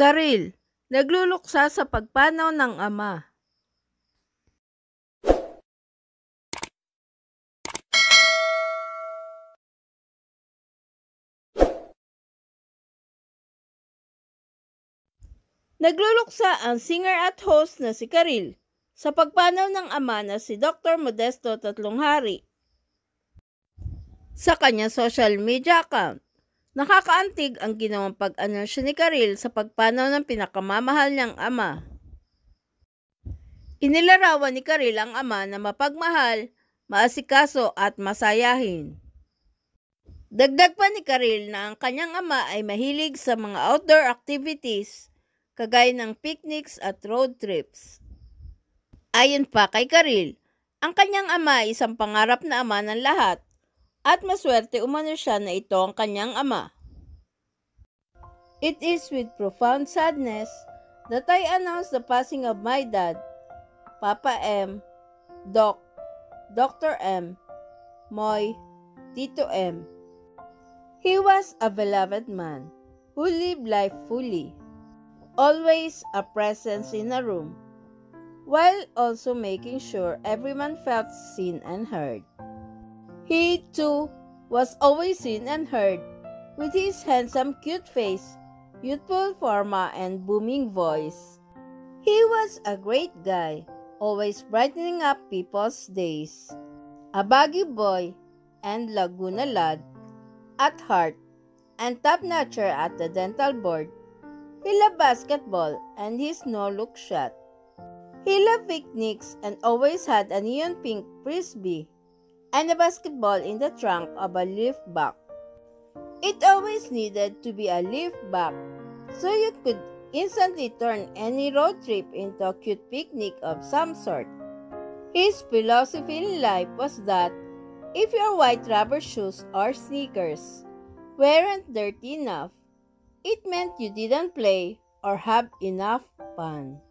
Karil, nagluluksa sa pagpanaw ng ama. Nagluluksa ang singer at host na si Karil sa pagpanaw ng ama na si Dr. Modesto Tatlonghari. Sa kanyang social media account, nakakaantig ang ginawang pag-anunsyo ni Karil sa pagpanaw ng pinakamamahal niyang ama. Inilarawan ni Karil ang ama na mapagmahal, maasikaso at masayahin. Dagdag pa ni Karil na ang kanyang ama ay mahilig sa mga outdoor activities kagaya ng picnics at road trips. Ayon pa kay Karil, ang kanyang ama ay isang pangarap na ama ng lahat at maswerte umano siya na ito ang kanyang ama. It is with profound sadness that I announce the passing of my dad, Papa M, Doc, Dr. M, Moy, Tito M. He was a beloved man who lived life fully, always a presence in a room, while also making sure everyone felt seen and heard. He, too, was always seen and heard, with his handsome, cute face, youthful forma, and booming voice. He was a great guy, always brightening up people's days. A Baguio boy and Laguna lad at heart, and top-notcher at the dental board. He loved basketball and his no-look shot. He loved picnics and always had a neon pink frisbee and a basketball in the trunk of a liftback. It always needed to be a liftback so you could instantly turn any road trip into a cute picnic of some sort. His philosophy in life was that if your white rubber shoes or sneakers weren't dirty enough, it meant you didn't play or have enough fun.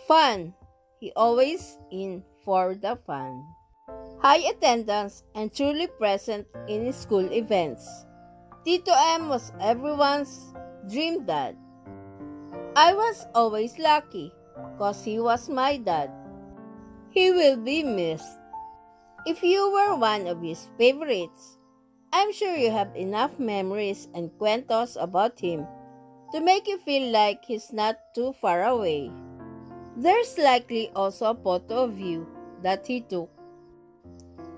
Fun, he always in for the fun. High attendance and truly present in school events. Tito M was everyone's dream dad. I was always lucky cause he was my dad. He will be missed. If you were one of his favorites, I'm sure you have enough memories and cuentos about him to make you feel like he's not too far away. There's likely also a photo of you that he took.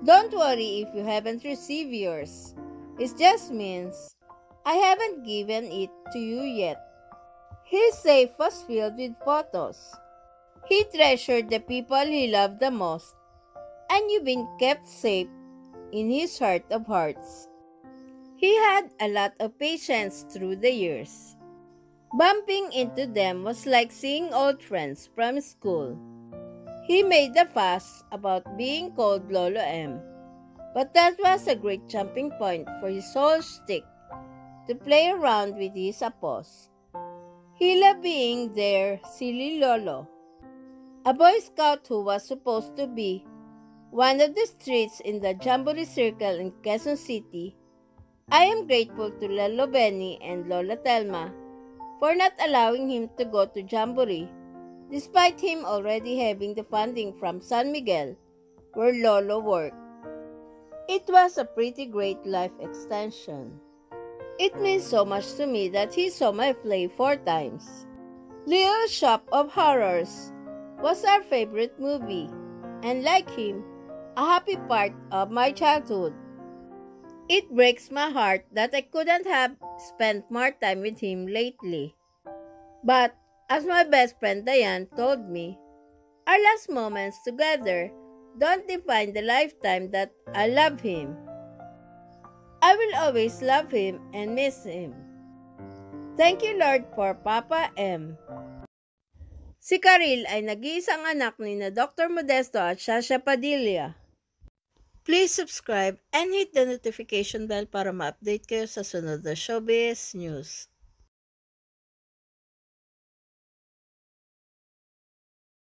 Don't worry if you haven't received yours. It just means I haven't given it to you yet. His safe was filled with photos. He treasured the people he loved the most, and you've been kept safe in his heart of hearts. He had a lot of patience through the years. Bumping into them was like seeing old friends from school. He made a fuss about being called Lolo M, but that was a great jumping point for his whole shtick to play around with his apos. He loved being their silly Lolo, a Boy Scout who was supposed to be one of the streets in the Jamboree Circle in Quezon City. I am grateful to Lolo Benny and Lola Telma for not allowing him to go to Jamboree, despite him already having the funding from San Miguel, where Lolo worked. It was a pretty great life extension. It means so much to me that he saw my play 4 times. Little Shop of Horrors was our favorite movie, and like him, a happy part of my childhood. It breaks my heart that I couldn't have spent more time with him lately. But, as my best friend Diane told me, our last moments together don't define the lifetime that I love him. I will always love him and miss him. Thank you, Lord, for Papa M. Si Karil ay nag-iisang anak ni na Dr. Modesto at Shasha Padilla. Please subscribe and hit the notification bell para ma-update kayo sa sunod na showbiz news.